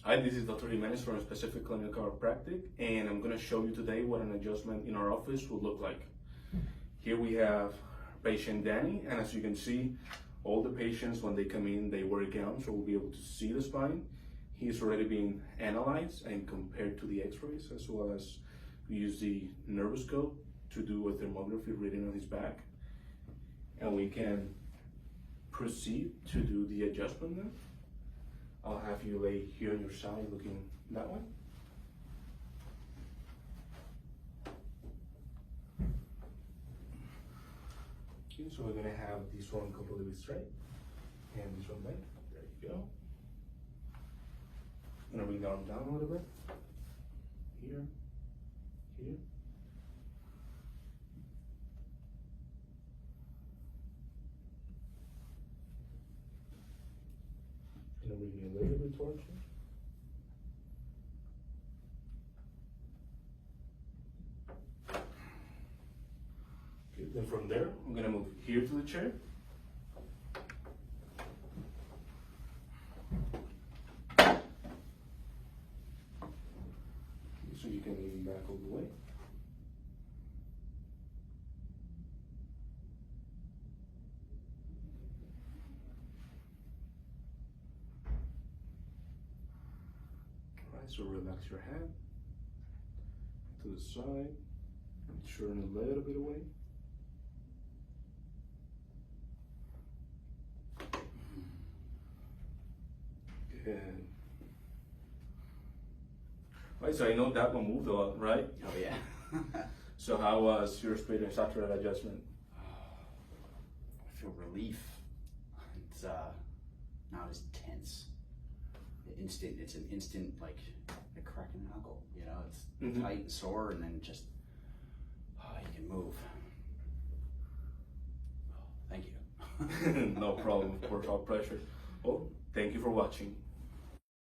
Hi, this is Dr. Jimenez from Specific Clinical Chiropractic, and I'm going to show you today what an adjustment in our office will look like. Here we have patient Danny, and as you can see, all the patients, when they come in, they wear a gown, so we'll be able to see the spine. He's already been analyzed and compared to the x-rays, as well as we use the nervous scope to do a thermography reading on his back. And we can proceed to do the adjustment now. I'll have you lay here on your side looking that way. Okay, so we're gonna have this one completely straight and this one bent. There you go. I'm gonna bring the arm down a little bit. Here, here. Gonna bring you a little bit towards you. Okay, then from there, I'm gonna move here to the chair. Okay, so you can lean back all the way. So relax your head to the side and turn a little bit away. Good. Right, so I know that one moved a lot, right? Oh yeah. So how was your experience after that adjustment? I feel relief. It's not as tense. It's an instant, like a crack in the knuckle, you know, it's tight and sore, and then just, you can move. Thank you. No problem, of course, all pressure. Well, thank you for watching.